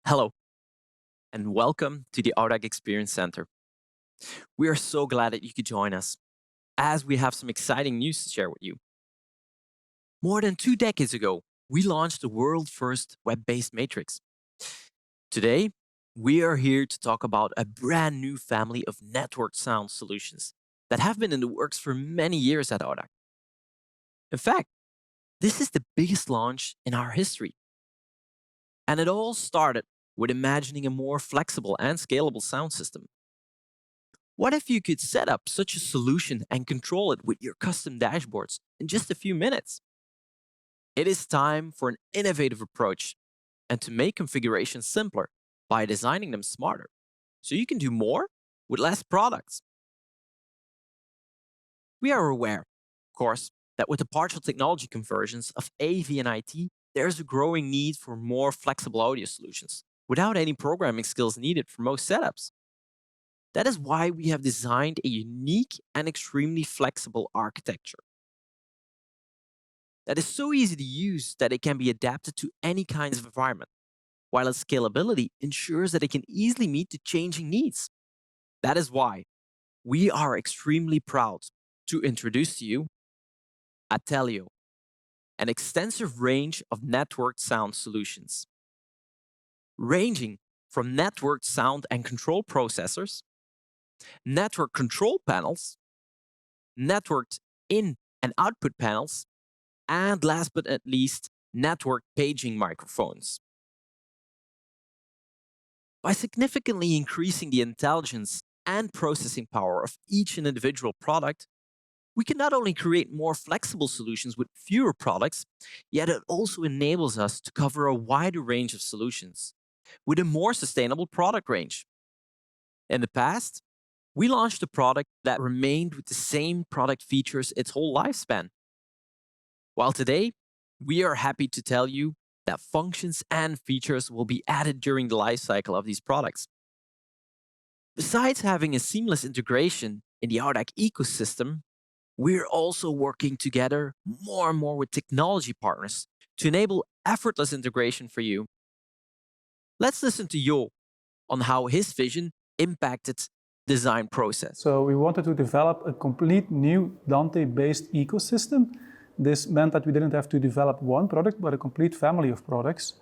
Hello, and welcome to the Audac Experience Center. We are so glad that you could join us, as we have some exciting news to share with you. More than 2 decades ago, we launched the world's first web-based matrix. Today, we are here to talk about a brand new family of network sound solutions that have been in the works for many years at Audac. In fact, this is the biggest launch in our history. And it all started with imagining a more flexible and scalable sound system. What if you could set up such a solution and control it with your custom dashboards in just a few minutes? It is time for an innovative approach and to make configurations simpler by designing them smarter so you can do more with less products. We are aware, of course, that with the partial technology conversions of AV and IT, there's a growing need for more flexible audio solutions without any programming skills needed for most setups. That is why we have designed a unique and extremely flexible architecture that is so easy to use that it can be adapted to any kinds of environment, while its scalability ensures that it can easily meet the changing needs. That is why we are extremely proud to introduce to you Atelio, an extensive range of networked sound solutions, ranging from networked sound and control processors, network control panels, networked in and output panels, and last but not least, network paging microphones. By significantly increasing the intelligence and processing power of each individual product, we can not only create more flexible solutions with fewer products, yet it also enables us to cover a wider range of solutions with a more sustainable product range. In the past, we launched a product that remained with the same product features its whole lifespan. While today, we are happy to tell you that functions and features will be added during the lifecycle of these products. Besides having a seamless integration in the Audac ecosystem, we're also working together more and more with technology partners to enable effortless integration for you. Let's listen to Jo on how his vision impacted design process. So we wanted to develop a complete new Dante-based ecosystem. This meant that we didn't have to develop one product, but a complete family of products.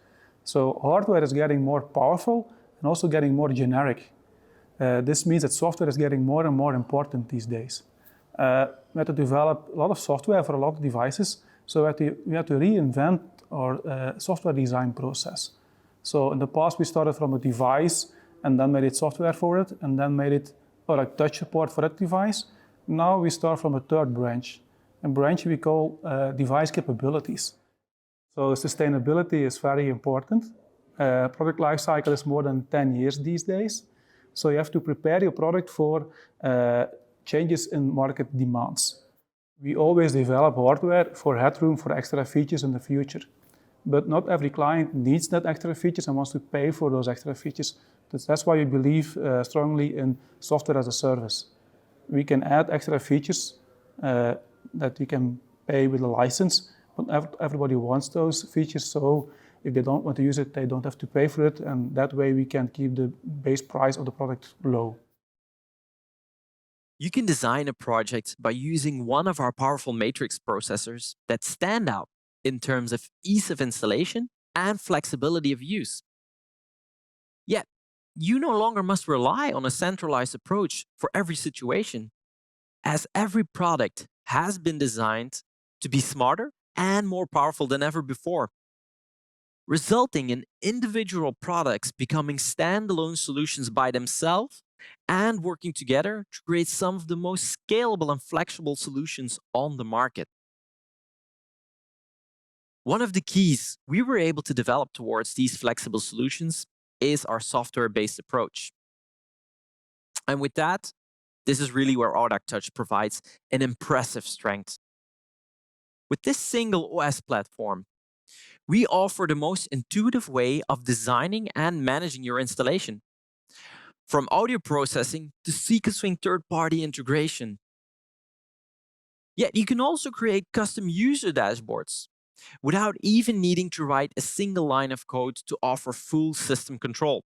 So hardware is getting more powerful and also getting more generic. This means that software is getting more and more important these days. We had to develop a lot of software for a lot of devices, so we had to reinvent our software design process. So in the past, we started from a device and then made it software for it, and then made it like touch support for that device. Now we start from a third branch. And branch we call device capabilities. So sustainability is very important. Product lifecycle is more than 10 years these days. So you have to prepare your product for changes in market demands. We always develop hardware for headroom for extra features in the future. But not every client needs that extra features and wants to pay for those extra features. That's why we believe strongly in software as a service. We can add extra features that you can pay with a license, but everybody wants those features, so if they don't want to use it, they don't have to pay for it, and that way we can keep the base price of the product low. You can design a project by using one of our powerful matrix processors that stand out in terms of ease of installation and flexibility of use. Yet, you no longer must rely on a centralized approach for every situation, as every product has been designed to be smarter and more powerful than ever before, resulting in individual products becoming standalone solutions by themselves and working together to create some of the most scalable and flexible solutions on the market. One of the keys we were able to develop towards these flexible solutions is our software-based approach. And with that, this is really where Audac Touch provides an impressive strength. With this single OS platform, we offer the most intuitive way of designing and managing your installation. From audio processing to sequencing third-party integration. Yet you can also create custom user dashboards, without even needing to write a single line of code to offer full system control.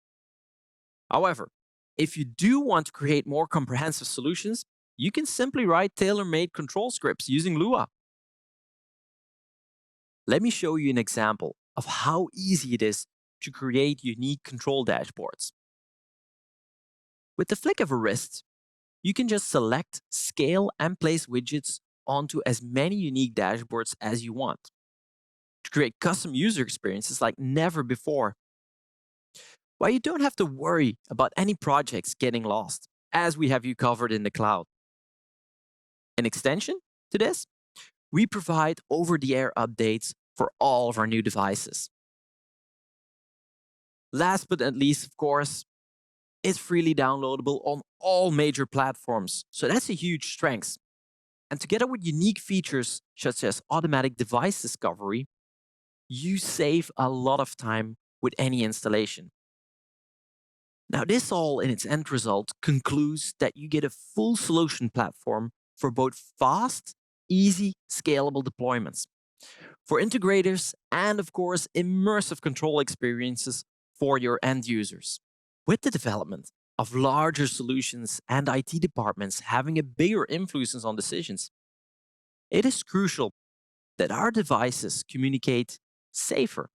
However, if you do want to create more comprehensive solutions, you can simply write tailor-made control scripts using Lua. Let me show you an example of how easy it is to create unique control dashboards. With the flick of a wrist, you can just select, scale, and place widgets onto as many unique dashboards as you want to create custom user experiences like never before. While you don't have to worry about any projects getting lost, as we have you covered in the cloud. In extension to this, we provide over-the-air updates for all of our new devices. Last but not least, of course, it's freely downloadable on all major platforms, so that's a huge strength. And together with unique features such as automatic device discovery, you save a lot of time with any installation. Now, this all in its end result concludes that you get a full solution platform for both fast, easy, scalable deployments, for integrators, and of course, immersive control experiences for your end users. With the development of larger solutions and IT departments having a bigger influence on decisions, it is crucial that our devices communicate safer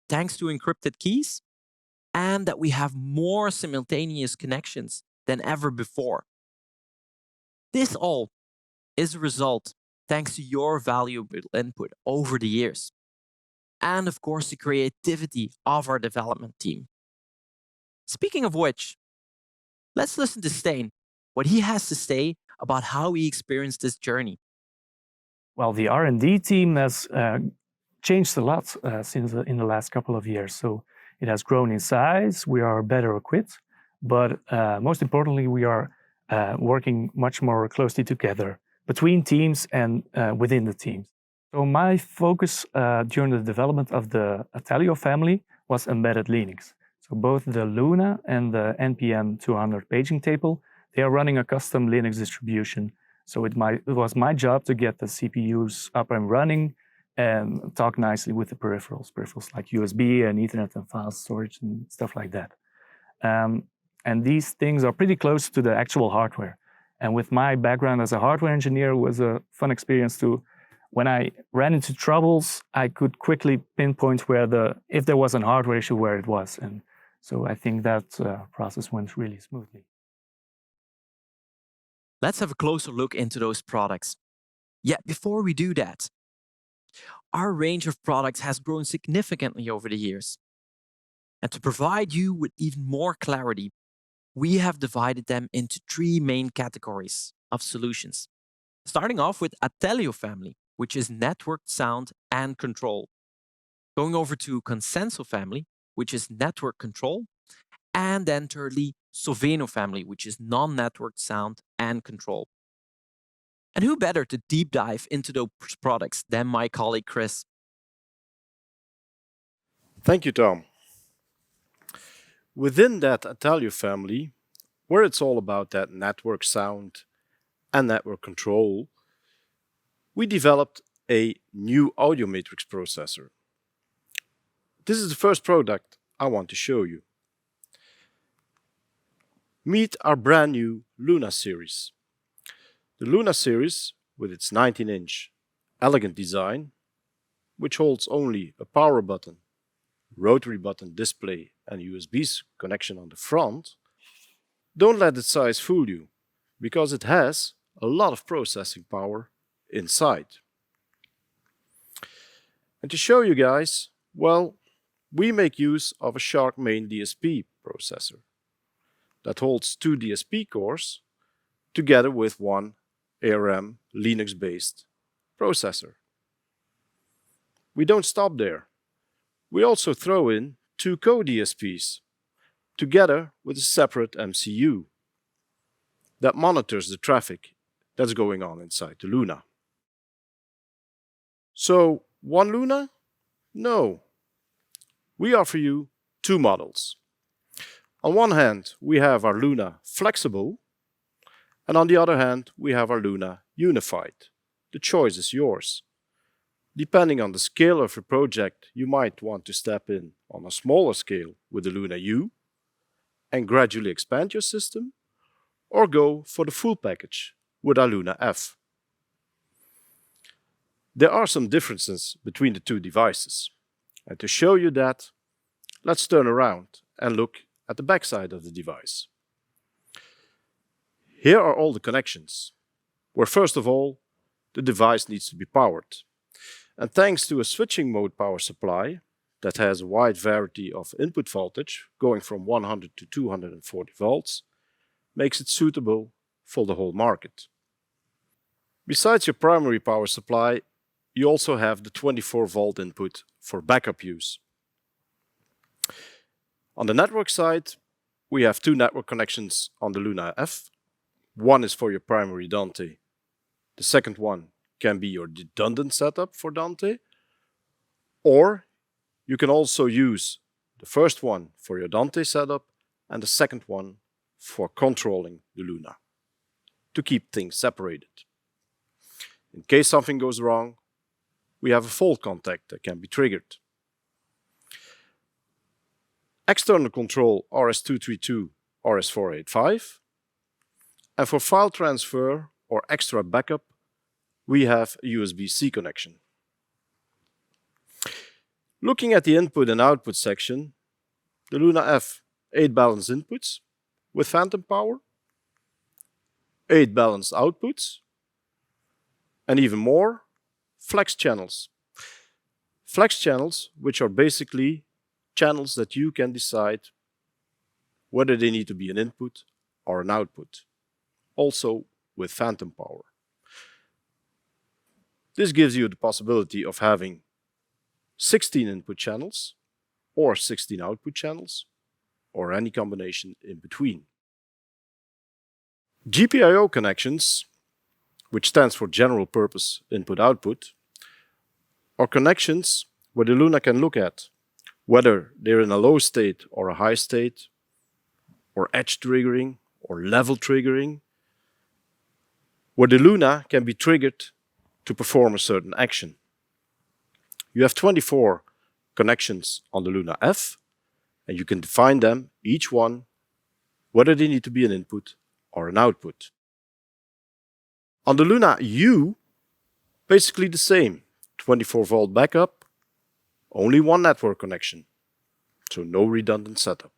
thanks to encrypted keys and that we have more simultaneous connections than ever before. This all is a result thanks to your valuable input over the years, and of course the creativity of our development team. Speaking of which, let's listen to Stijn, what he has to say about how he experienced this journey. Well, the R&D team has changed a lot since in the last couple of years. So it has grown in size, we are better equipped, but most importantly, we are working much more closely together between teams and within the teams. So my focus during the development of the Atelio family was embedded Linux. So both the Luna and the NPM 200 paging table, they are running a custom Linux distribution. So it was my job to get the CPUs up and running and talk nicely with the peripherals like USB and Ethernet and file storage and stuff like that. And these things are pretty close to the actual hardware. And with my background as a hardware engineer, it was a fun experience to, when I ran into troubles, I could quickly pinpoint if there was a hardware issue, where it was. And so I think that process went really smoothly. Let's have a closer look into those products. Yet before we do that, our range of products has grown significantly over the years. And to provide you with even more clarity, we have divided them into three main categories of solutions. Starting off with Atelio family, which is networked sound and control. Going over to Consenso family, which is network control. And then thirdly, Soveno family, which is non-networked sound and control. And who better to deep dive into those products than my colleague Chris? Thank you, Tom. Within that Atelio family, where it's all about that network sound and network control, we developed a new audio matrix processor. This is the first product I want to show you. Meet our brand new Luna series. The Luna series, with its 19-inch elegant design, which holds only a power button, rotary button display and USB connection on the front, don't let its size fool you, because it has a lot of processing power inside. And to show you guys, well, we make use of a SHARC main DSP processor that holds 2 DSP cores together with one ARM Linux-based processor. We don't stop there. We also throw in 2 co-DSPs together with a separate MCU that monitors the traffic that's going on inside the Luna. So, one Luna? No. We offer you 2 models. On one hand, we have our Luna Flexible, and on the other hand, we have our Luna Unified. The choice is yours. depending on the scale of your project, you might want to step in on a smaller scale with the Luna U and gradually expand your system, or go for the full package with our Luna F. There are some differences between the two devices, and to show you that, let's turn around and look at the backside of the device. Here are all the connections, where first of all, the device needs to be powered. And thanks to a switching mode power supply that has a wide variety of input voltage, going from 100 to 240 volts, makes it suitable for the whole market. Besides your primary power supply, you also have the 24-volt input for backup use. On the network side, we have two network connections on the Luna F. One is for your primary Dante. The second one can be your redundant setup for Dante. Or you can also use the first one for your Dante setup and the second one for controlling the Luna, to keep things separated. In case something goes wrong, we have a fault contact that can be triggered. External control RS-232, RS-485. And for file transfer or extra backup, we have a USB-C connection. Looking at the input and output section, the Luna F 8 balanced inputs with phantom power, 8 balanced outputs, and even more, flex channels. Flex channels, which are basically channels that you can decide whether they need to be an input or an output, also with phantom power. This gives you the possibility of having 16 input channels or 16 output channels, or any combination in between. GPIO connections, which stands for General Purpose Input-Output, are connections where the Luna can look at whether they're in a low state or a high state, or edge triggering, or level triggering, where the Luna can be triggered to perform a certain action. You have 24 connections on the Luna F, and you can define them, each one, whether they need to be an input or an output. On the Luna U, basically the same, 24-volt backup, only one network connection, so no redundant setup.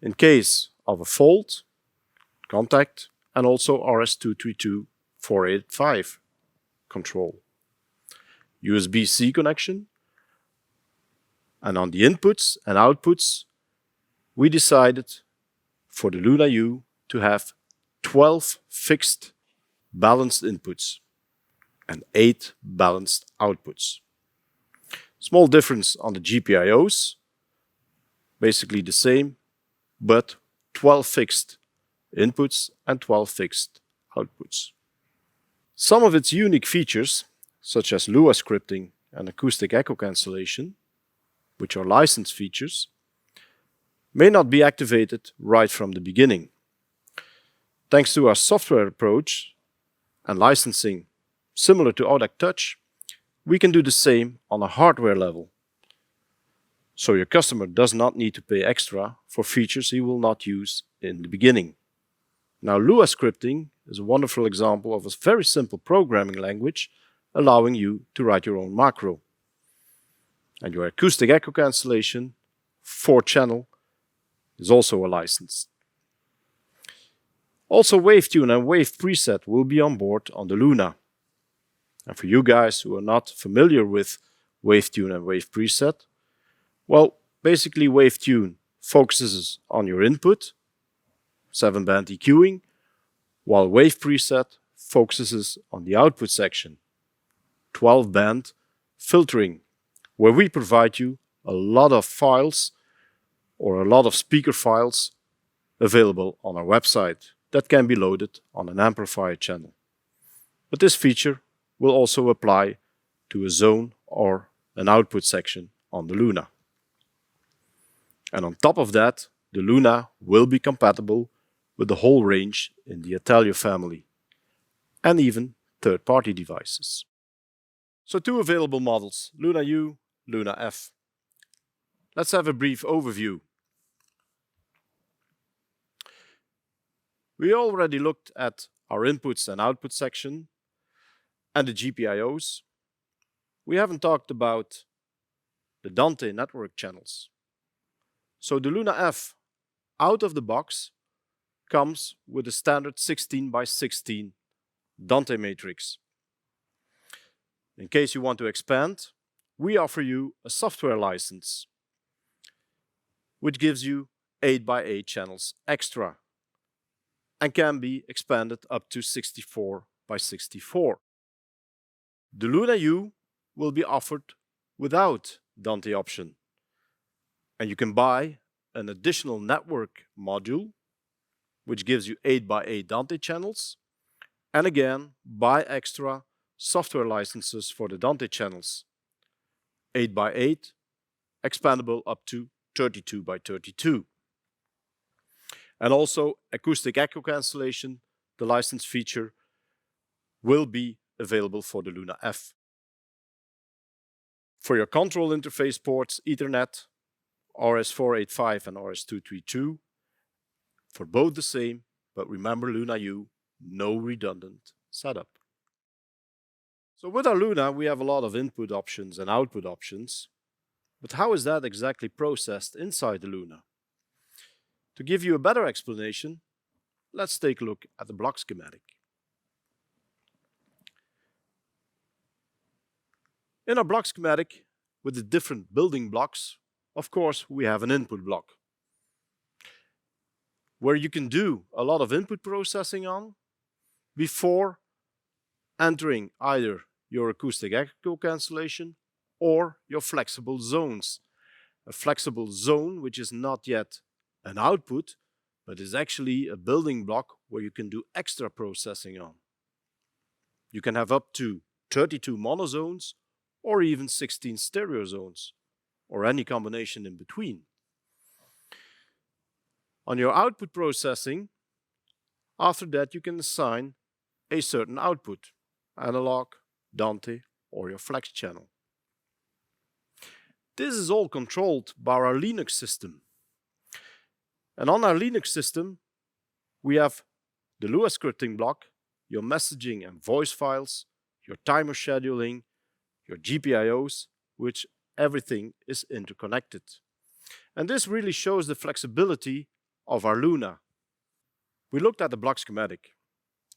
In case of a fault, contact, and also RS-232 485 control. USB-C connection, and on the inputs and outputs, we decided for the Luna U to have 12 fixed balanced inputs and 8 balanced outputs. Small difference on the GPIOs, basically the same, but 12 fixed inputs and 12 fixed outputs. Some of its unique features, such as Lua scripting and acoustic echo cancellation, which are licensed features, may not be activated right from the beginning. Thanks to our software approach and licensing similar to Audac Touch, we can do the same on a hardware level. So your customer does not need to pay extra for features he will not use in the beginning. Now, Lua scripting is a wonderful example of a very simple programming language allowing you to write your own macro. And your acoustic echo cancellation, 4-channel, is also a license. Also, WaveTune and Wave Preset will be on board on the Luna. And for you guys who are not familiar with WaveTune and Wave Preset, well, basically WaveTune focuses on your input, 7-band EQing, while Wave Preset focuses on the output section, 12-band filtering, where we provide you a lot of files or a lot of speaker files available on our website that can be loaded on an amplifier channel. But this feature will also apply to a zone or an output section on the Luna. And on top of that, the Luna will be compatible with the whole range in the Atelio family, and even third-party devices. So 2 available models, Luna U, Luna F. Let's have a brief overview. We already looked at our inputs and output section and the GPIOs. We haven't talked about the Dante network channels. So the Luna F out of the box comes with a standard 16 by 16 Dante matrix. In case you want to expand, we offer you a software license, which gives you 8 by 8 channels extra and can be expanded up to 64 by 64. The Luna U will be offered without Dante option, and you can buy an additional network module which gives you 8 by 8 Dante channels, and again buy extra software licenses for the Dante channels, 8 by 8, expandable up to 32 by 32. And also acoustic echo cancellation, the license feature, will be available for the Luna F. For your control interface ports, Ethernet, RS485 and RS232, for both the same, but remember Luna U, no redundant setup. So with our Luna, we have a lot of input options and output options, but how is that exactly processed inside the Luna? To give you a better explanation, let's take a look at the block schematic. In our block schematic, with the different building blocks, of course, we have an input block, where you can do a lot of input processing on before entering either your acoustic echo cancellation or your flexible zones. A flexible zone, which is not yet an output, but is actually a building block where you can do extra processing on. You can have up to 32 monozones or even 16 stereo zones, or any combination in between. On your output processing, after that you can assign a certain output, analog, Dante, or your flex channel. This is all controlled by our Linux system. And on our Linux system, we have the Lua scripting block, your messaging and voice files, your timer scheduling, your GPIOs, which everything is interconnected. And this really shows the flexibility of our Luna. We looked at the block schematic,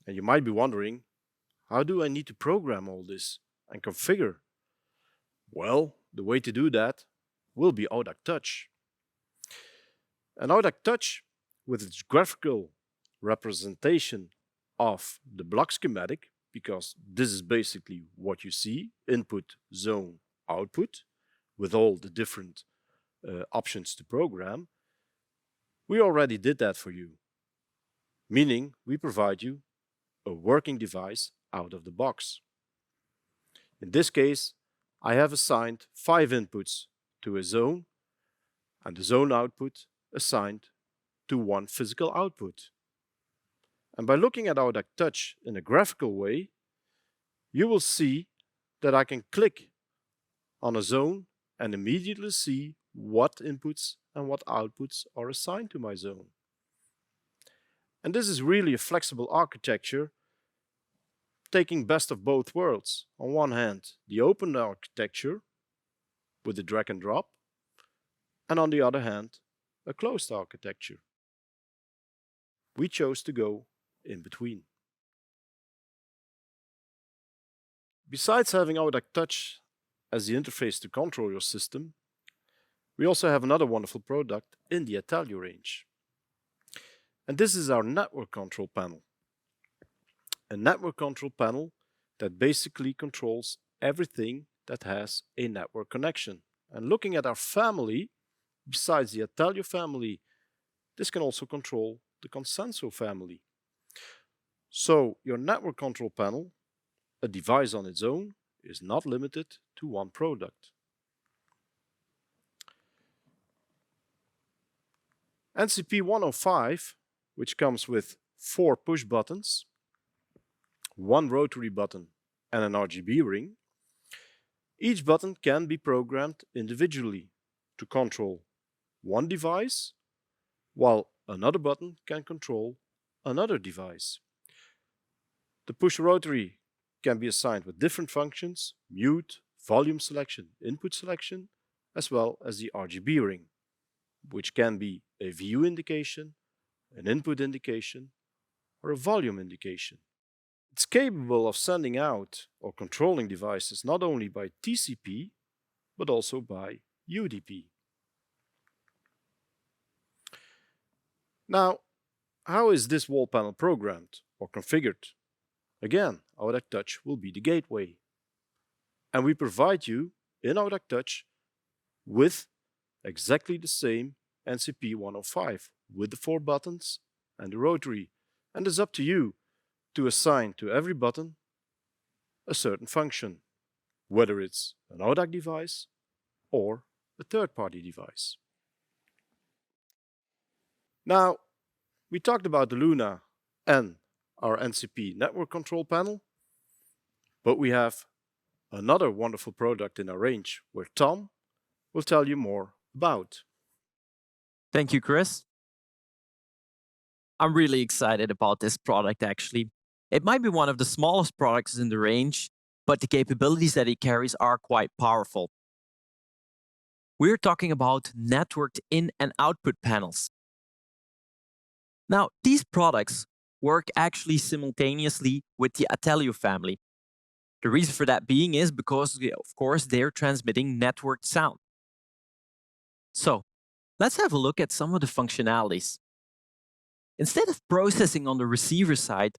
and you might be wondering, how do I need to program all this and configure? Well, the way to do that will be Audac Touch. And Audac Touch, with its graphical representation of the block schematic, because this is basically what you see, input, zone, output, with all the different options to program, we already did that for you. Meaning, we provide you a working device out of the box. In this case, I have assigned 5 inputs to a zone, and the zone output assigned to 1 physical output. And by looking at Audac Touch in a graphical way, you will see that I can click on a zone and immediately see what inputs and what outputs are assigned to my zone. And this is really a flexible architecture, taking best of both worlds. On one hand, the open architecture with the drag and drop, and on the other hand, a closed architecture. We chose to go in between. Besides having Audac Touch as the interface to control your system, we also have another wonderful product in the Atelio range. And this is our network control panel. A network control panel that basically controls everything that has a network connection. And looking at our family, besides the Atelio family, this can also control the Consenso family. So your network control panel, a device on its own, is not limited to one product. NCP 105, which comes with 4 push buttons, 1 rotary button and an RGB ring, Each button can be programmed individually to control one device, while another button can control another device. The push rotary can be assigned with different functions: mute, volume selection, input selection, as well as the RGB ring, which can be a view indication, an input indication, or a volume indication. It's capable of sending out or controlling devices not only by TCP, but also by UDP. Now, how is this wall panel programmed or configured? Again, Audac Touch will be the gateway. And we provide you in Audac Touch with exactly the same NCP105 with the 4 buttons and the rotary. And it's up to you to assign to every button a certain function, whether it's an Audac device or a third-party device. Now, we talked about the Luna and our NCP network control panel, but we have another wonderful product in our range where Tom will tell you more about. Thank you, Chris. I'm really excited about this product, actually. It might be one of the smallest products in the range, but the capabilities that it carries are quite powerful. We're talking about networked in and output panels. Now, these products work actually simultaneously with the Atelio family. The reason for that being is because, of course, they're transmitting networked sound. So, let's have a look at some of the functionalities. Instead of processing on the receiver side,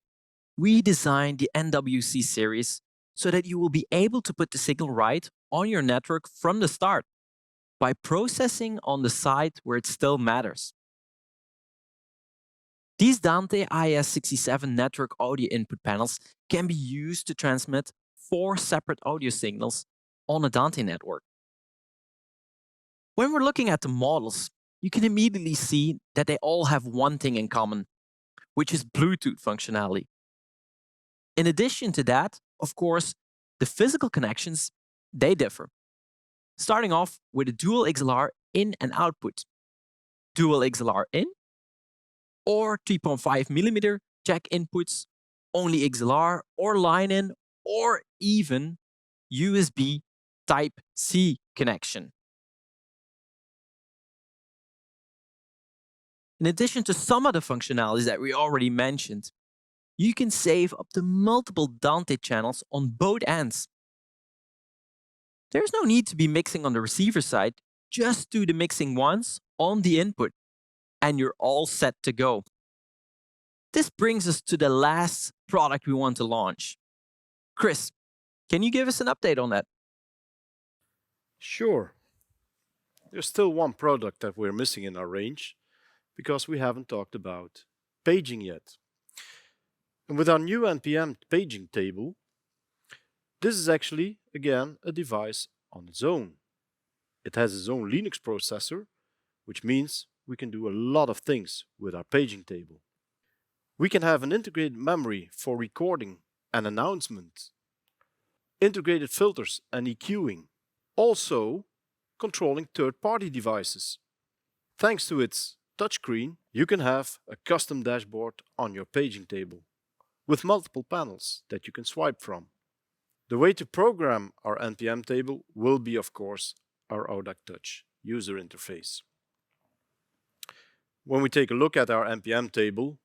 we designed the NWC series so that you will be able to put the signal right on your network from the start by processing on the side where it still matters. These Dante IS67 network audio input panels can be used to transmit 4 separate audio signals on a Dante network. When we're looking at the models, you can immediately see that they all have one thing in common, which is Bluetooth functionality. In addition to that, of course, the physical connections, they differ. Starting off with a dual XLR in and output. Dual XLR in, or 3.5mm jack inputs, only XLR or line in, or even USB Type-C connection. In addition to some of the functionalities that we already mentioned, you can save up to multiple Dante channels on both ends. There's no need to be mixing on the receiver side, just do the mixing once on the input, and you're all set to go. This brings us to the last product we want to launch. Chris, can you give us an update on that? Sure. There's still one product that we're missing in our range because we haven't talked about paging yet. And with our new NPM paging table, this is actually, again, a device on its own. It has its own Linux processor, which means we can do a lot of things with our paging table. We can have an integrated memory for recording and announcement, integrated filters and EQing, also controlling third-party devices. Thanks to its touchscreen, you can have a custom dashboard on your paging table with multiple panels that you can swipe from. The way to program our NPM table will be, of course, our Audac Touch user interface. When we take a look at our NPM table,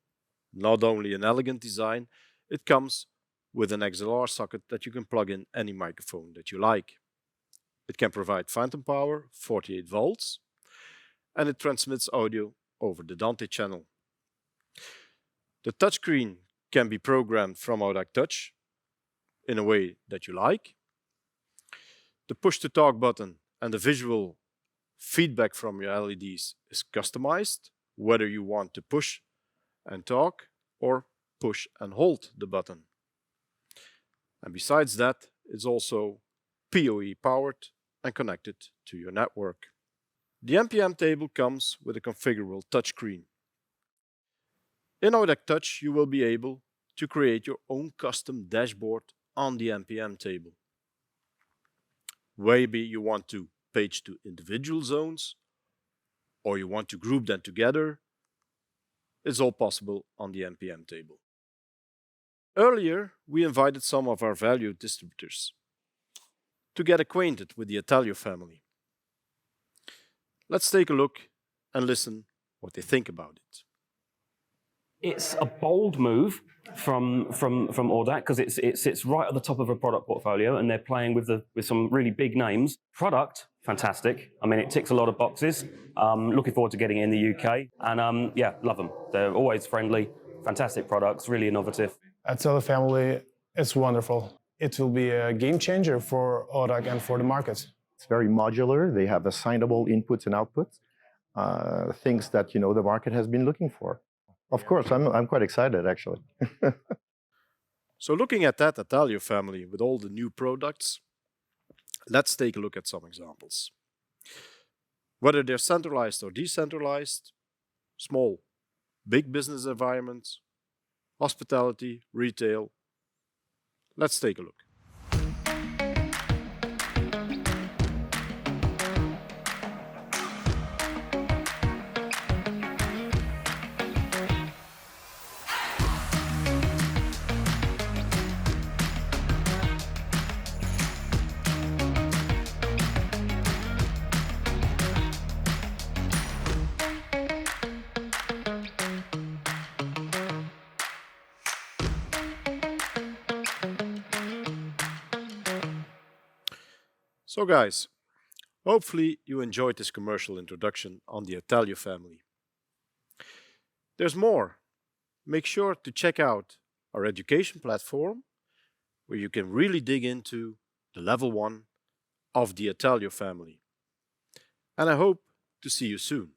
not only an elegant design, it comes with an XLR socket that you can plug in any microphone that you like. It can provide phantom power, 48 volts, and it transmits audio over the Dante channel. The touchscreen can be programmed from Audac Touch in a way that you like. The push-to-talk button and the visual feedback from your LEDs is customized, whether you want to push and talk or push and hold the button. And besides that, it's also PoE powered and connected to your network. The NPM table comes with a configurable touchscreen. In Audac Touch, you will be able to create your own custom dashboard on the NPM table. Maybe you want to page to individual zones, or you want to group them together. It's all possible on the NPM table. Earlier, we invited some of our valued distributors to get acquainted with the Italio family. Let's take a look and listen what they think about it. It's a bold move from Audac because it sits right at the top of a product portfolio, and they're playing with some really big names. Product, fantastic. I mean, it ticks a lot of boxes. Looking forward to getting it in the UK, and yeah, love them. They're always friendly, fantastic products, really innovative. Italio family is wonderful. It will be a game changer for Audac and for the market. It's very modular. They have assignable inputs and outputs, things that the market has been looking for. Of course, I'm quite excited actually. So looking at that Italio family with all the new products, let's take a look at some examples. Whether they're centralized or decentralized, small, big business environments, hospitality, retail. Let's take a look. So guys, hopefully you enjoyed this commercial introduction on the Italio family. There's more. Make sure to check out our education platform where you can really dig into the level 1 of the Italio family. And I hope to see you soon.